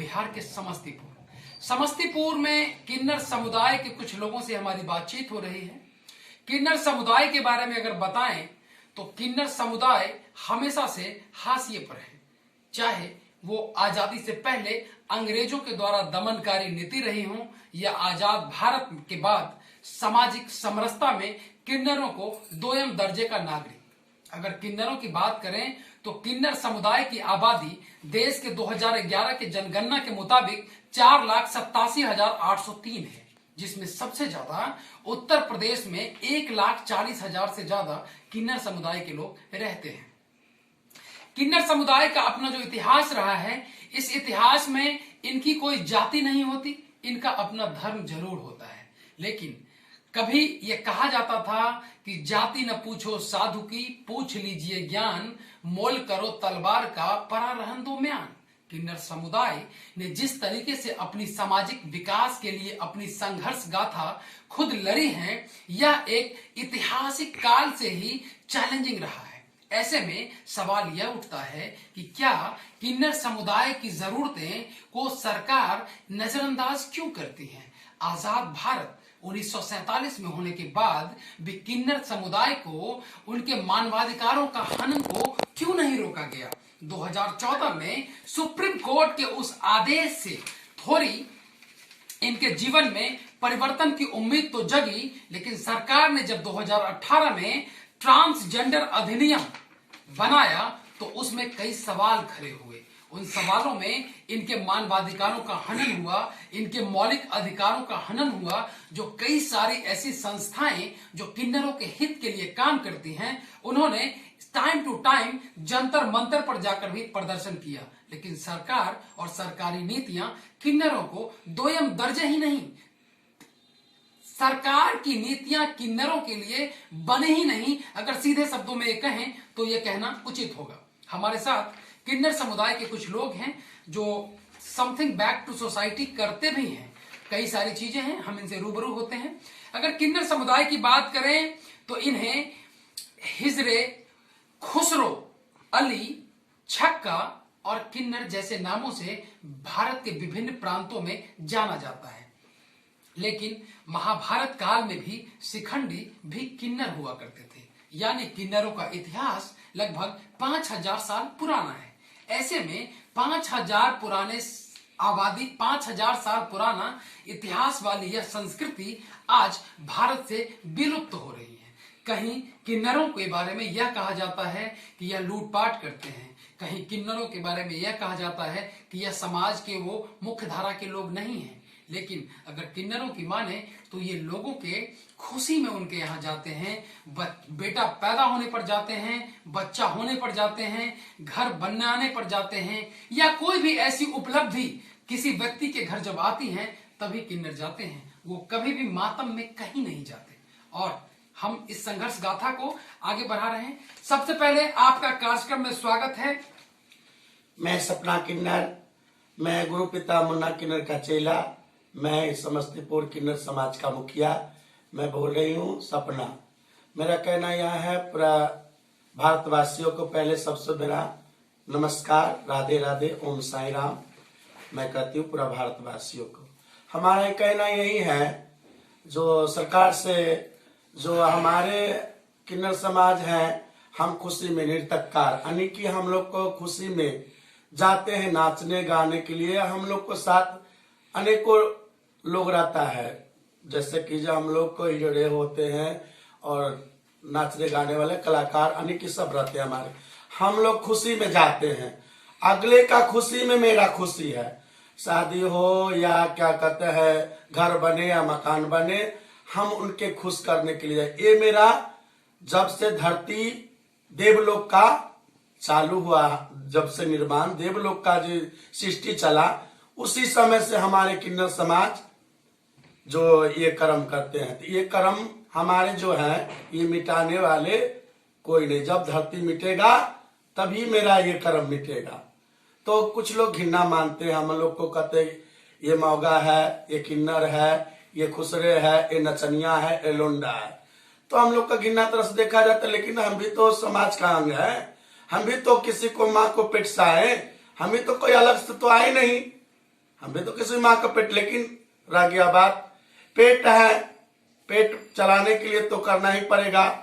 बिहार के समस्तीपुर में किन्नर समुदाय के कुछ लोगों से हमारी बातचीत हो रही है। किन्नर समुदाय के बारे में अगर बताएं तो किन्नर समुदाय हमेशा से हाशिए पर है, चाहे वो आजादी से पहले अंग्रेजों के द्वारा दमनकारी नीति रही हो या आजाद भारत के बाद सामाजिक समरसता में किन्नरों को दोयम दर्जे का नागरिक। अगर किन्नरों की बात करें तो किन्नर समुदाय की आबादी देश के 2011 के जनगणना के मुताबिक 4,87,803 है, जिसमें सबसे ज्यादा उत्तर प्रदेश में 1,40,000 से ज्यादा किन्नर समुदाय के लोग रहते हैं। किन्नर समुदाय का अपना जो इतिहास रहा है, इस इतिहास में इनकी कोई जाति नहीं होती, इनका अपना धर्म जरूर होता है। लेकिन कभी यह कहा जाता था कि जाति न पूछो साधु की, पूछ लीजिए ज्ञान, मोल करो तलवार का, परा रहन दो म्यान। किन्नर समुदाय ने जिस तरीके से अपनी सामाजिक विकास के लिए अपनी संघर्ष गाथा खुद लड़ी है, यह एक ऐतिहासिक काल से ही चैलेंजिंग रहा है। ऐसे में सवाल यह उठता है कि क्या किन्नर समुदाय की जरूरतें को सरकार नजरअंदाज क्यों करती है? आजाद भारत 1947 में होने के बाद भी किन्नर समुदाय को उनके मानवाधिकारों का हनन को क्यों नहीं रोका गया? 2014 में सुप्रीम कोर्ट के उस आदेश से थोड़ी इनके जीवन में परिवर्तन की उम्मीद तो जगी, लेकिन सरकार ने जब 2018 में ट्रांसजेंडर अधिनियम बनाया तो उसमें कई सवाल खड़े हुए। उन सवालों में इनके मानवाधिकारों का हनन हुआ, इनके मौलिक अधिकारों का हनन हुआ। जो कई सारी ऐसी संस्थाएं जो किन्नरों के हित के लिए काम करती हैं, उन्होंने time to time Jantar Mantar पर जाकर भी प्रदर्शन किया, लेकिन सरकार और सरकारी नीतियां किन्नरों को दोयम दर्जे ही नहीं, सरकार की नीतियां किन्नरों के लिए बने ही नहीं। अगर सीधे शब्दों में ये कहें तो ये कहना उचित होगा। हमारे साथ किन्नर समुदाय के कुछ लोग हैं जो समथिंग बैक टू सोसाइटी करते भी हैं। कई सारी चीजें हैं, हम इनसे रूबरू होते हैं। अगर किन्नर समुदाय की बात करें तो इन्हें हिजरे, खुसरो, अली, छक्का और किन्नर जैसे नामों से भारत के विभिन्न प्रांतों में जाना जाता है। लेकिन महाभारत काल में भी शिखंडी भी किन्नर हुआ करते थे, यानी किन्नरों का इतिहास लगभग 5,000 साल पुराना है। ऐसे में 5,000 साल पुराना इतिहास वाली यह संस्कृति आज भारत से विलुप्त हो रही है। कहीं किन्नरों के बारे में यह कहा जाता है कि यह लूटपाट करते हैं, कहीं किन्नरों के बारे में यह कहा जाता है कि यह समाज के वो मुख्य धारा के लोग नहीं हैं। लेकिन अगर किन्नरों की माने तो ये लोगों के खुशी में उनके यहाँ जाते हैं, बेटा पैदा होने पर जाते हैं, बच्चा होने पर जाते हैं, घर बनाने पर जाते हैं, या कोई भी ऐसी उपलब्धि किसी व्यक्ति के घर जब आती है तभी किन्नर जाते हैं। वो कभी भी मातम में कहीं नहीं जाते। और हम इस संघर्ष गाथा को आगे बढ़ा रहे हैं। सबसे पहले आपका कार्यक्रम में स्वागत है। मैं सपना किन्नर, मैं गुरु पिता मुन्ना किन्नर का चेला, मैं समस्तीपुर किन्नर समाज का मुखिया, मैं बोल रही हूँ सपना। मेरा कहना यह है, पूरा भारतवासियों को पहले सबसे मेरा नमस्कार, राधे राधे, ओम साई राम मैं कहती हूँ पूरा भारतवासियों को। हमारा कहना यही है, जो सरकार से जो हमारे किन्नर समाज है, हम खुशी में नृत्यकार, यानी कि हम लोग को खुशी में जाते हैं नाचने गाने के लिए। हम लोग को साथ अनेकों लोग रहता है, जैसे कि जो हम लोग को जुड़े होते हैं और नाचने गाने वाले कलाकार अनेक सब रहते हैं हमारे। हम लोग खुशी में जाते हैं, अगले का खुशी में मेरा खुशी है। शादी हो या क्या कहते हैं, घर बने या मकान बने, हम उनके खुश करने के लिए। ये मेरा जब से धरती देवलोक का चालू हुआ, जब से निर्माण देवलोक का जो सृष्टि चला, उसी समय से हमारे किन्नर समाज जो ये कर्म करते हैं। तो ये कर्म हमारे जो है ये मिटाने वाले कोई नहीं। जब धरती मिटेगा तभी मेरा ये कर्म मिटेगा। तो कुछ लोग घृणा मानते हैं, हम लोग को कहते ये मौगा है, ये किन्नर है, ये खुसरे है, ये नचनिया है, ये लोंडा है। तो हम लोग का घृणा तरह से देखा जाता है, लेकिन हम भी तो समाज का अंग है। हम भी तो किसी को माँ को पेट सा है, हम भी तो कोई अलग से तो आए नहीं। हम भी तो किसी माँ का पेट, लेकिन रह गया बात, पेट है, पेट चलाने के लिए तो करना ही पड़ेगा।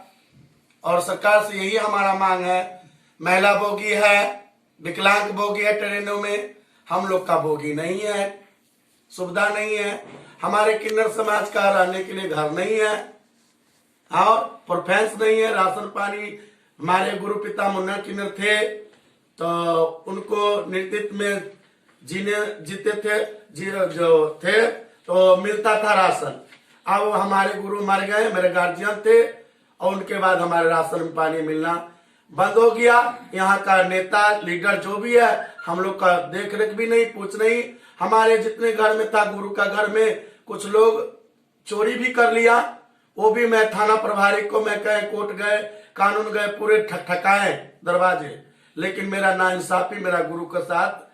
और सरकार से यही हमारा मांग है, महिला बोगी है, विकलांग बोगी है ट्रेनों में, हम लोग का बोगी नहीं है, सुविधा नहीं है, हमारे किन्नर समाज का रहने के लिए घर नहीं है और प्रोफेंस नहीं है, राशन पानी। हमारे गुरु पिता मुन्ना किन्नर थे तो उनको नेतृत्व में जीते थे, जो थे तो मिलता था राशन। अब हमारे गुरु मर गए, मेरे गार्जियन थे, और उनके बाद हमारे राशन पानी मिलना बंद हो गया। यहाँ का नेता लीडर जो भी है, हम लोग का देख रेख भी नहीं, पूछ नहीं। हमारे जितने घर में था, गुरु का घर में कुछ लोग चोरी भी कर लिया, वो भी मैं थाना प्रभारी को मैं कहे, कोर्ट गए, कानून गए, पूरे ठकाए दरवाजे, लेकिन मेरा ना इंसाफी मेरा गुरु के साथ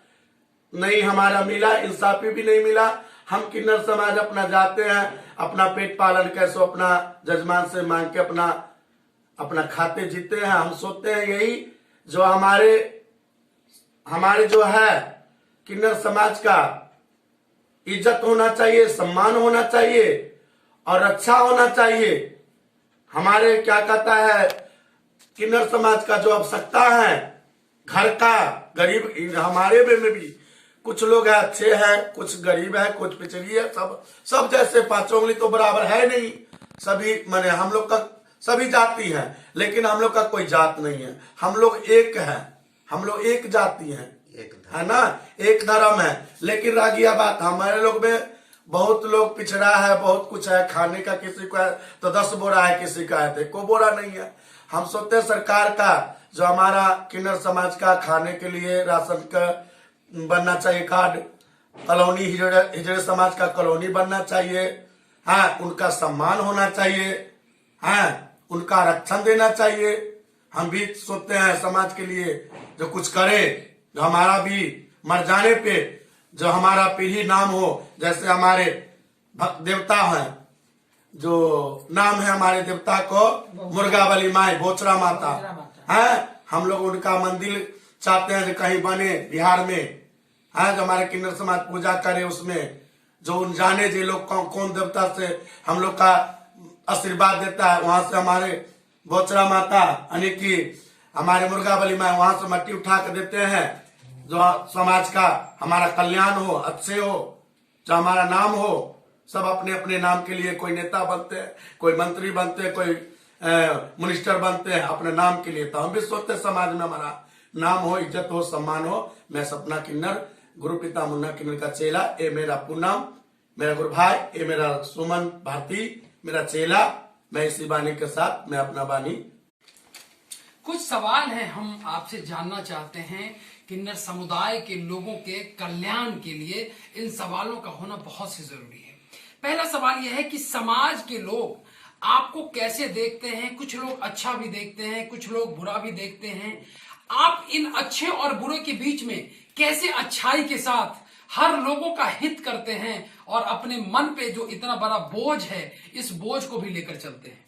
नहीं हमारा मिला, इंसाफी भी नहीं मिला। हम किन्नर समाज अपना जाते हैं, अपना पेट पालन कैसे अपना जजमान से मांग के अपना खाते जीते हैं। हम सोचते हैं यही जो हमारे जो है किन्नर समाज का इज्जत होना चाहिए, सम्मान होना चाहिए और अच्छा होना चाहिए। हमारे क्या कहता है किन्नर समाज का जो आवश्यकता है घर का, गरीब हमारे में भी कुछ लोग है अच्छे हैं, कुछ गरीब है, कुछ पिछड़ी है, सब जैसे पांचों उंगली तो बराबर है नहीं, सभी माने हम लोग का सभी जाति है, लेकिन हम लोग का कोई जात नहीं है, हम लोग एक है, हम लोग एक जाति है, है ना, एक धर्म है। लेकिन रह गया बात, हमारे लोग में बहुत लोग पिछड़ा है, बहुत कुछ है, खाने का किसी को है तो 10 बोरा है, किसी का है तो 1 बोरा नहीं है। हम सोचते हैं सरकार का जो हमारा किन्नर समाज का खाने के लिए राशन का बनना चाहिए कार्ड, कॉलोनी हिजड़े समाज का कॉलोनी बनना चाहिए, हाँ उनका सम्मान होना चाहिए, हाँ उनका रक्षण देना चाहिए। हम भी सोचते हैं समाज के लिए जो कुछ करे, जो हमारा भी मर जाने पे जो हमारा पीढ़ी नाम हो, जैसे हमारे भक्त देवता हैं, जो नाम है हमारे देवता को मुर्गावली माई, बोचरा माता है, हम लोग उनका मंदिर चाहते हैं जो कहीं बने बिहार में, है जो हमारे किन्नर समाज पूजा करे, उसमें जो जाने जो लोग कौन देवता से हम लोग का आशीर्वाद देता है, वहां से हमारे बोचरा माता यानी कि हमारे मुर्गावली माई वहां से मट्टी उठा के देते हैं, जो समाज का हमारा कल्याण हो, अच्छे हो, जो हमारा नाम हो। सब अपने अपने नाम के लिए कोई नेता बनते हैं, कोई मंत्री बनते हैं, कोई मिनिस्टर बनते हैं अपने नाम के लिए। तो हम भी सोचते हैं समाज में हमारा नाम हो, इज्जत हो, सम्मान हो। मैं सपना किन्नर, गुरु पिता मुन्ना किन्नर का चेला, ये मेरा पूनम, मेरा गुरु भाई, ये मेरा सुमन भारती, मेरा चेला। मैं इसी वाणी के साथ मैं अपना वाणी। कुछ सवाल है हम आपसे जानना चाहते हैं, किन्नर समुदाय के लोगों के कल्याण के लिए इन सवालों का होना बहुत ही जरूरी है। पहला सवाल यह है कि समाज के लोग आपको कैसे देखते हैं? कुछ लोग अच्छा भी देखते हैं, कुछ लोग बुरा भी देखते हैं। आप इन अच्छे और बुरे के बीच में कैसे अच्छाई के साथ हर लोगों का हित करते हैं और अपने मन पे जो इतना बड़ा बोझ है, इस बोझ को भी लेकर चलते हैं?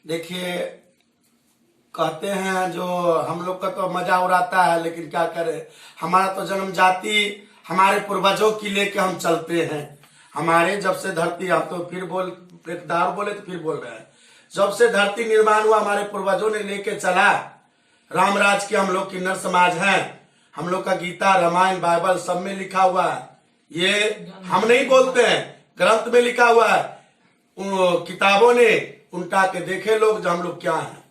देखिए, कहते हैं जो हम लोग का तो मजा उड़ाता है, लेकिन क्या करें, हमारा तो जन्म जाति हमारे पूर्वजों की लेके हम चलते हैं। हमारे जब से धरती, हम तो फिर एक दार बोले तो फिर बोल रहे हैं, जब से धरती निर्माण हुआ हमारे पूर्वजों ने लेके चला। रामराज के हम लोग किन्नर समाज हैं, हम लोग का गीता, रामायण, बाइबल सब में लिखा हुआ है। ये हम नहीं बोलते हैं, ग्रंथ में लिखा हुआ है। किताबों ने उल्टा के देखे लोग जो हम लोग क्या हैं,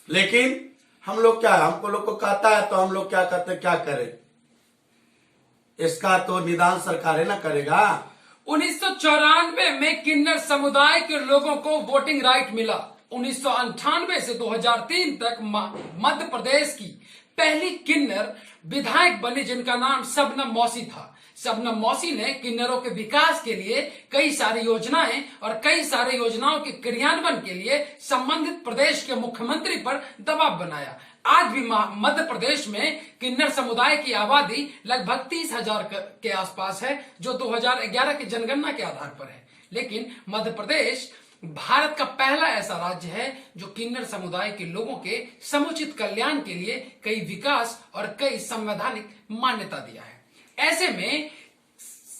लेकिन हम लोग क्या है, हमको लोग को कहता है तो हम लोग क्या कहते, क्या करें? इसका तो निदान सरकार ना करेगा। 1994 में किन्नर समुदाय के लोगों को वोटिंग राइट मिला। 1998 से 2003 तक मध्य प्रदेश की पहली किन्नर विधायक बनी, जिनका नाम शबनम मौसी था। शबनम मौसी ने किन्नरों के विकास के लिए कई सारी योजनाएं और कई सारे योजनाओं के क्रियान्वयन के लिए संबंधित प्रदेश के मुख्यमंत्री पर दबाव बनाया। आज भी मध्य प्रदेश में किन्नर समुदाय की आबादी लगभग 30,000 के आसपास है, जो 2011 की जनगणना के आधार पर है। लेकिन मध्य प्रदेश भारत का पहला ऐसा राज्य है जो किन्नर समुदाय के लोगों के समुचित कल्याण के लिए कई विकास और कई संवैधानिक मान्यता दिया है। ऐसे में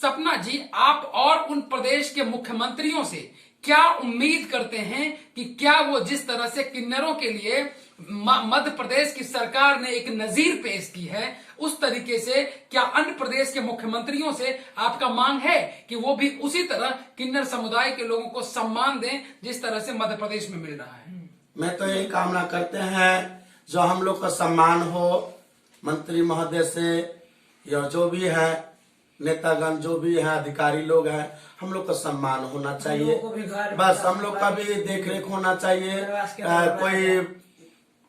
सपना जी, आप और उन प्रदेश के मुख्यमंत्रियों से क्या उम्मीद करते हैं कि क्या वो जिस तरह से किन्नरों के लिए मध्य प्रदेश की सरकार ने एक नजीर पेश की है, उस तरीके से क्या अन्य प्रदेश के मुख्यमंत्रियों से आपका मांग है कि वो भी उसी तरह किन्नर समुदाय के लोगों को सम्मान दें जिस तरह से मध्य प्रदेश में मिल रहा है? मैं तो यही कामना करते हैं जो हम लोग का सम्मान हो मंत्री महोदय से, या जो भी है नेतागण जो भी है अधिकारी लोग हैं, हम लोग का सम्मान होना चाहिए। बस हम लोग का भी देख रेख होना चाहिए। कोई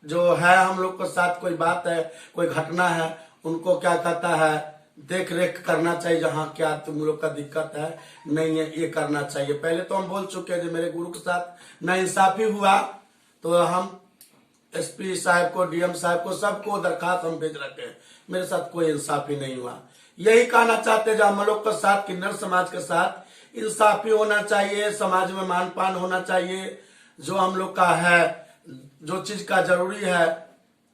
जो है हम लोग के साथ कोई बात है, कोई घटना है, उनको क्या कहता है देख रेख करना चाहिए। जहाँ क्या तुम लोग का दिक्कत है नहीं है, ये करना चाहिए। पहले तो हम बोल चुके हैं, जो मेरे गुरु के साथ नाइंसाफी हुआ तो हम एसपी साहब को, डीएम साहब को, सबको दरखास्त हम भेज रखे हैं। मेरे साथ कोई इंसाफी नहीं हुआ। यही कहना चाहते हैं जो हम लोग के साथ, किन्नर समाज के साथ इंसाफी होना चाहिए, समाज में मान पान होना चाहिए। जो हम लोग का है, जो चीज का जरूरी है,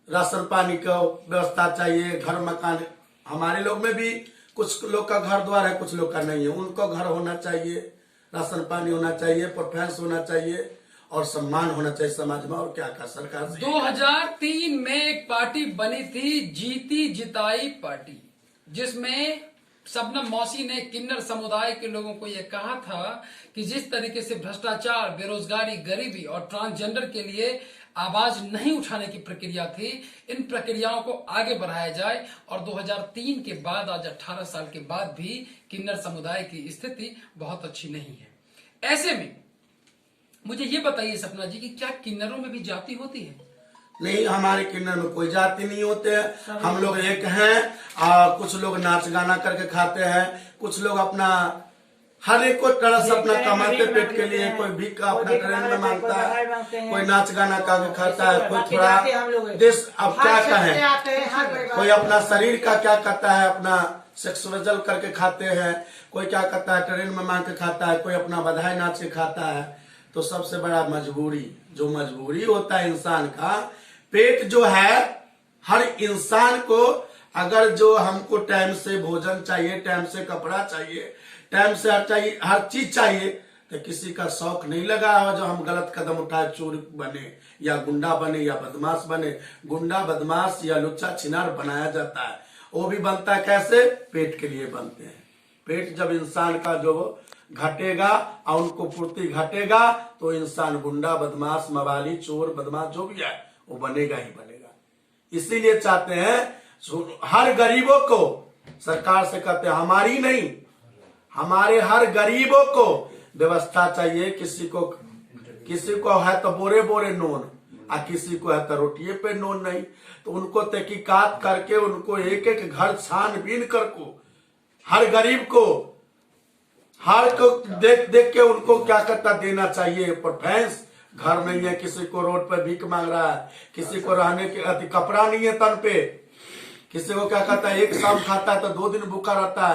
राशन पानी का व्यवस्था चाहिए, घर मकान। हमारे लोग में भी कुछ लोग का घर द्वार है, कुछ लोग का नहीं है, उनको घर होना चाहिए, राशन पानी होना चाहिए, परफेंस होना चाहिए और सम्मान होना चाहिए समाज में। और क्या सरकार से 2003 में एक पार्टी बनी थी, जीती जिताई पार्टी, जिसमें शबनम मौसी ने किन्नर समुदाय के लोगों को यह कहा था कि जिस तरीके से भ्रष्टाचार, बेरोजगारी, गरीबी और ट्रांसजेंडर के लिए आवाज नहीं उठाने की प्रक्रिया थी, इन प्रक्रियाओं को आगे बढ़ाया जाए। और 2003 के बाद आज 18 साल के बाद भी किन्नर समुदाय की स्थिति बहुत अच्छी नहीं है। ऐसे में मुझे ये बताइए सपना जी कि क्या किन्नरों में भी जाति होती है? नहीं, हमारे किन्नर में कोई जाति नहीं होते हैं। हम लोग एक हैं। कुछ लोग नाच गाना करके खाते हैं, कुछ लोग अपना हर एक को तरह से अपना कमाते पेट के लिए। कोई भी का अपना ट्रेन में मांगता है, कोई नाच गाना करके खाता है, कोई थोड़ा देश अब क्या कहें, कोई अपना शरीर का क्या करता है, अपना सेक्सुअल करके खाते हैं, कोई क्या करता है ट्रेन में मांग के खाता है, कोई अपना बधाई नाच के खाता है। तो सबसे बड़ा मजबूरी, जो मजबूरी होता है इंसान का, पेट जो है हर इंसान को, अगर जो हमको टाइम से भोजन चाहिए, टाइम से कपड़ा चाहिए, टाइम से हर चीज चाहिए, तो किसी का शौक नहीं लगा है जो हम गलत कदम उठाए, चोर बने या गुंडा बने या बदमाश बने। गुंडा, बदमाश या लुच्चा छिनार बनाया जाता है, वो भी बनता है कैसे? पेट के लिए बनते हैं। पेट जब इंसान का जो घटेगा और उनको पूर्ति घटेगा तो इंसान गुंडा, बदमाश, मवाली, चोर, बदमाश जो भी है वो बनेगा ही बनेगा। इसीलिए चाहते हैं हर गरीबों को, सरकार से कहते हैं हमारी नहीं, हमारे हर गरीबों को व्यवस्था चाहिए। किसी को है तो बोरे बोरे नोन, और किसी को है तो रोटिये पे नोन नहीं। तो उनको तहकीकात करके, उनको एक एक घर छानबीन करको, हर गरीब को, हर को देख देख के उनको क्या करता देना चाहिए। परफेंस घर नहीं है, किसी को रोड पर भीख मांग रहा है, किसी को रहने के कपड़ा नहीं है तन पे, किसी को क्या कहता है एक शाम खाता है तो 2 दिन भूखा रहता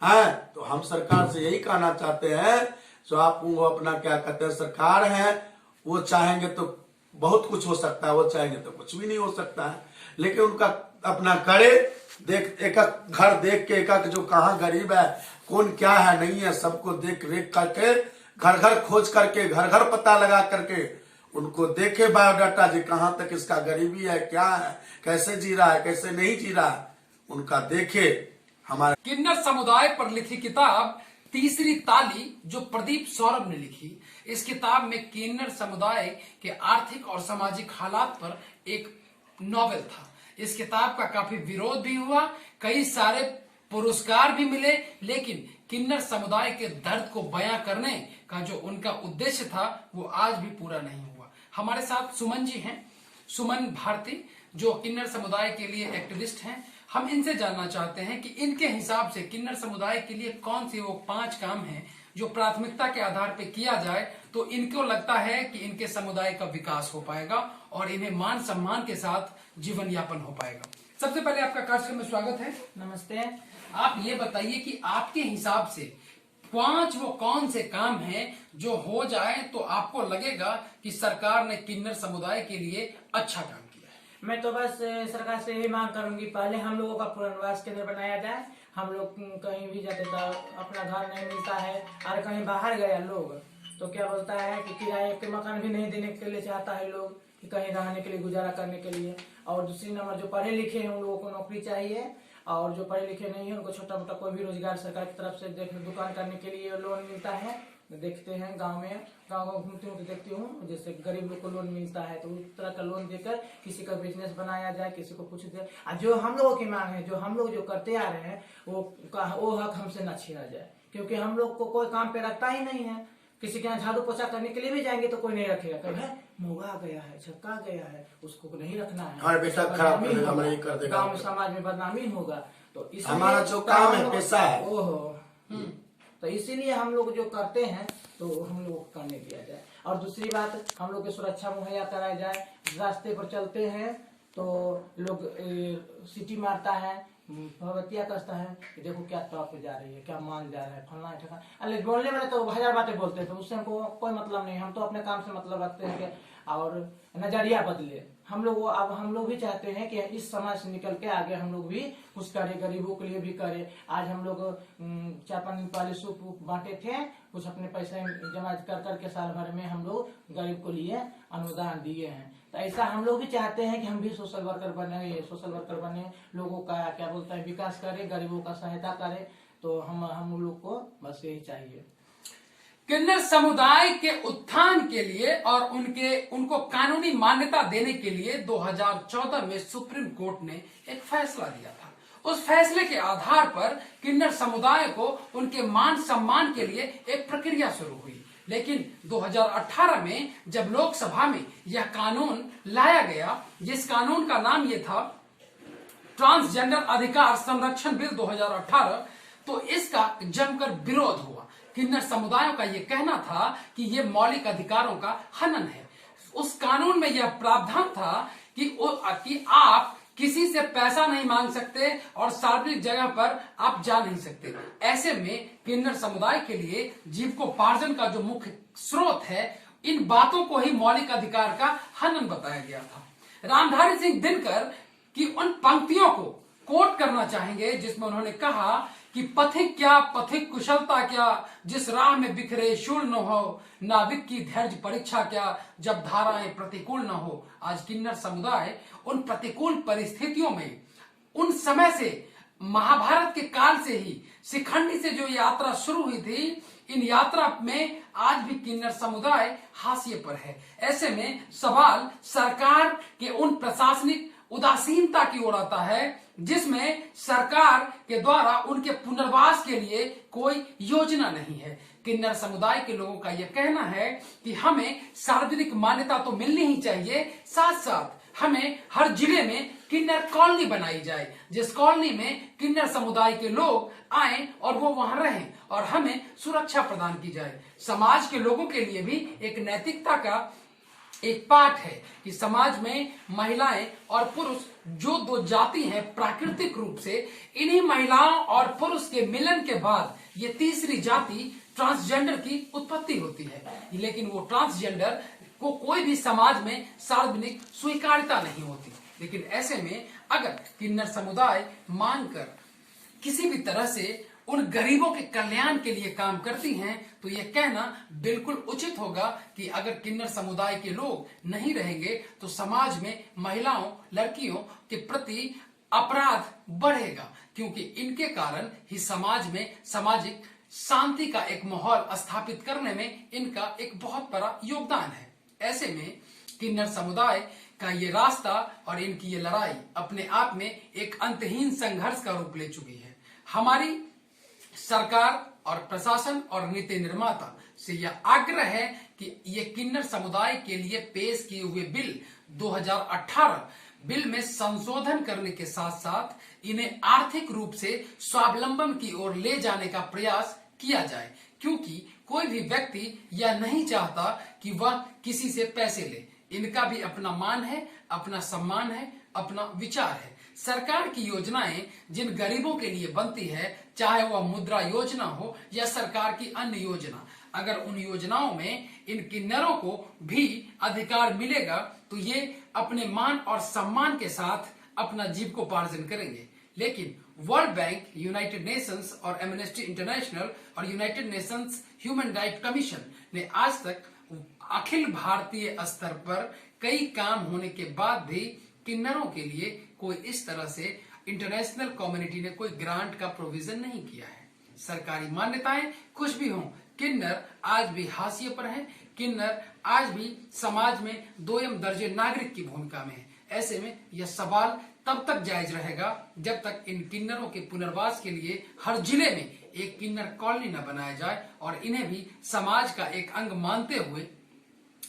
है। तो हम सरकार से यही कहना चाहते हैं, जो आप वो अपना क्या कहते हैं सरकार है, वो चाहेंगे तो बहुत कुछ हो सकता है, वो चाहेंगे तो कुछ भी नहीं हो सकता है। लेकिन उनका अपना करे, देख एक घर देख के, एक जो कहाँ गरीब है, कौन क्या है नहीं है, सबको देख रेख करके, घर घर खोज करके, घर घर पता लगा करके उनको देखे बायोडाटा जी कहाँ तक इसका गरीबी है, क्या है, कैसे जी रहा है, कैसे नहीं जी रहा है, उनका देखे। हमारे किन्नर समुदाय पर लिखी किताब तीसरी ताली जो प्रदीप सौरभ ने लिखी, इस किताब में किन्नर समुदाय के आर्थिक और सामाजिक हालात पर एक नॉवेल था। इस किताब का काफी विरोध भी हुआ, कई सारे पुरस्कार भी मिले, लेकिन किन्नर समुदाय के दर्द को बयां करने का जो उनका उद्देश्य था वो आज भी पूरा नहीं हुआ। हमारे साथ सुमन जी हैं, सुमन भारती, जो किन्नर समुदाय के लिए एक्टिविस्ट हैं। हम इनसे जानना चाहते हैं कि इनके हिसाब से किन्नर समुदाय के लिए कौन से वो 5 काम हैं जो प्राथमिकता के आधार पर किया जाए तो इनको लगता है कि इनके समुदाय का विकास हो पाएगा और इन्हें मान सम्मान के साथ जीवन यापन हो पाएगा। सबसे पहले आपका कार्यक्रम में स्वागत है। नमस्ते। आप ये बताइए कि आपके हिसाब से 5 वो कौन से काम हैं जो हो जाए तो आपको लगेगा कि सरकार ने किन्नर समुदाय के लिए अच्छा काम किया है? मैं तो बस सरकार से यही मांग करूंगी, पहले हम लोगों का पुनर्वास केंद्र बनाया जाए, हम लोग कहीं भी जाते तो अपना घर नहीं मिलता है, और कहीं बाहर गया लोग तो क्या बोलता है कि किराए के मकान भी नहीं देने के लिए चाहता है लोग, कि कहीं रहने के लिए, गुजारा करने के लिए। और दूसरी नंबर, जो पढ़े लिखे हैं उन लोगों को नौकरी चाहिए, और जो पढ़े लिखे नहीं है उनको छोटा मोटा कोई भी रोजगार सरकार की तरफ से दुकान करने के लिए लोन मिलता है। देखते हैं गांव में, गांव घूमती हूँ तो देखती हूँ, जैसे गरीब लोग को लोन मिलता है तो उस तरह का लोन देकर किसी का बिजनेस बनाया जाए, किसी को कुछ दे। जो हम लोगों की मांग है, जो हम लोग जो करते आ रहे हैं, वो हक हमसे न छीना जाए, क्योंकि हम लोग को कोई काम पे रखता ही नहीं है। किसी के यहाँ झाड़ू पोछा करने के लिए भी जाएंगे तो कोई नहीं रखेगा, कभी है मुंगा गया है, छक्का गया है, उसको नहीं रखना है, हमारे बेटा खराब कर देगा, हमारे ये कर देगा, गाँव में समाज में बदनामी होगा। तो इसलिए हमारा जो काम है, पेशा है, ओहो, तो इसीलिए हम लोग जो करते हैं तो हम लोग को करने दिया जाए। और दूसरी बात, हम लोग की सुरक्षा मुहैया कराया जाए। रास्ते पर चलते हैं तो लोग सीटी मारता है, भगवतिया करता है कि देखो क्या टॉप पे जा रही है, क्या मान जा रहा है, फलना ठिकाना। अरे बोलने वाले तो हजार बातें बोलते हैं, तो उससे हमको कोई मतलब नहीं। हम तो अपने काम से मतलब रखते हैं कि और नजरिया बदले। हम लोग अब हम लोग भी चाहते हैं कि इस समाज से निकल के आगे हम लोग भी कुछ करें, गरीबों के लिए भी करें। आज हम लोग 4-5 दिन पहले सूप बांटे थे, कुछ अपने पैसे जमा कर करके साल भर में हम लोग गरीब को लिए अनुदान दिए हैं। तो ऐसा हम लोग भी चाहते हैं कि हम भी सोशल वर्कर बने, लोगों का क्या बोलते हैं विकास करें, गरीबों का सहायता करें। तो हम लोग को बस यही चाहिए। किन्नर समुदाय के उत्थान के लिए और उनको कानूनी मान्यता देने के लिए 2014 में सुप्रीम कोर्ट ने एक फैसला दिया था। उस फैसले के आधार पर किन्नर समुदाय को उनके मान सम्मान के लिए एक प्रक्रिया शुरू हुई। लेकिन 2018 में जब लोकसभा में यह कानून लाया गया, जिस कानून का नाम यह था ट्रांसजेंडर अधिकार संरक्षण बिल 2018, तो इसका जमकर विरोध हुआ। किन्नर समुदायों का यह कहना था कि यह मौलिक अधिकारों का हनन है। उस कानून में यह प्रावधान था कि आप किसी से पैसा नहीं मांग सकते और सार्वजनिक जगह पर आप जा नहीं सकते। ऐसे में किन्नर समुदाय के लिए जीविकोपार्जन का जो मुख्य स्रोत है, इन बातों को ही मौलिक अधिकार का हनन बताया गया था। रामधारी सिंह दिनकर की उन पंक्तियों को कोट करना चाहेंगे जिसमें उन्होंने कहा कि पथिक क्या, पथिक कुशलता क्या, जिस राह में बिखरे शूल न हो, नाविक की धैर्य परीक्षा क्या, जब धाराएं प्रतिकूल न हो। आज किन्नर समुदाय उन प्रतिकूल परिस्थितियों में, उन समय से, महाभारत के काल से ही शिखंडी से जो यात्रा शुरू हुई थी, इन यात्रा में आज भी किन्नर समुदाय हाशिए पर है। ऐसे में सवाल सरकार के उन प्रशासनिक उदासीनता की ओर आता है जिसमें सरकार के द्वारा उनके पुनर्वास के लिए कोई योजना नहीं है। किन्नर समुदाय के लोगों का यह कहना है कि हमें सार्वजनिक मान्यता तो मिलनी ही चाहिए, साथ साथ हमें हर जिले में किन्नर कॉलोनी बनाई जाए, जिस कॉलोनी में किन्नर समुदाय के लोग आए और वो वहां रहें और हमें सुरक्षा प्रदान की जाए। समाज के लोगों के लिए भी एक नैतिकता का एक पाठ है कि समाज में महिलाएं और पुरुष जो दो जाति हैं, प्राकृतिक रूप से इन्हीं महिलाओं और पुरुष के मिलन के बाद ये तीसरी जाति ट्रांसजेंडर की उत्पत्ति होती है। लेकिन वो ट्रांसजेंडर को कोई भी समाज में सार्वजनिक स्वीकार्यता नहीं होती। लेकिन ऐसे में अगर किन्नर समुदाय मानकर किसी भी तरह से उन गरीबों के कल्याण के लिए काम करती हैं, तो यह कहना बिल्कुल उचित होगा कि अगर किन्नर समुदाय के लोग नहीं रहेंगे तो समाज में महिलाओं, लड़कियों के प्रति अपराध बढ़ेगा, क्योंकि इनके कारण ही समाज में सामाजिक शांति का एक माहौल स्थापित करने में इनका एक बहुत बड़ा योगदान है। ऐसे में किन्नर समुदाय का ये रास्ता और इनकी ये लड़ाई अपने आप में एक अंतहीन संघर्ष का रूप ले चुकी है। हमारी सरकार और प्रशासन और नीति निर्माता से यह आग्रह है कि ये किन्नर समुदाय के लिए पेश किए हुए बिल 2018 बिल में संशोधन करने के साथ साथ इन्हें आर्थिक रूप से स्वावलंबन की ओर ले जाने का प्रयास किया जाए, क्योंकि कोई भी व्यक्ति यह नहीं चाहता कि वह किसी से पैसे ले। इनका भी अपना मान है, अपना सम्मान है, अपना विचार है। सरकार की योजनाएं जिन गरीबों के लिए बनती है, चाहे वह मुद्रा योजना हो या सरकार की अन्य योजना, अगर उन योजनाओं में इन किन्नरों को भी अधिकार मिलेगा तो ये अपने मान और सम्मान के साथ अपना जीविकोपार्जन करेंगे। लेकिन वर्ल्ड बैंक, यूनाइटेड नेशंस और एमनेस्टी इंटरनेशनल और United Nations human right commission ने आज तक अखिल भारतीय स्तर पर कई काम होने के बाद भी किन्नरों के लिए कोई इस तरह से इंटरनेशनल कम्युनिटी ने कोई ग्रांट का प्रोविजन नहीं किया है। सरकारी मान्यताएं कुछ भी हों, किन्नर आज भी हाशिए पर है। किन्नर आज भी समाज में दोयम दर्जे नागरिक की भूमिका में है। ऐसे में यह सवाल तब तक जायज रहेगा जब तक इन किन्नरों के पुनर्वास के लिए हर जिले में एक किन्नर कॉलोनी न बनाया जाए और इन्हें भी समाज का एक अंग मानते हुए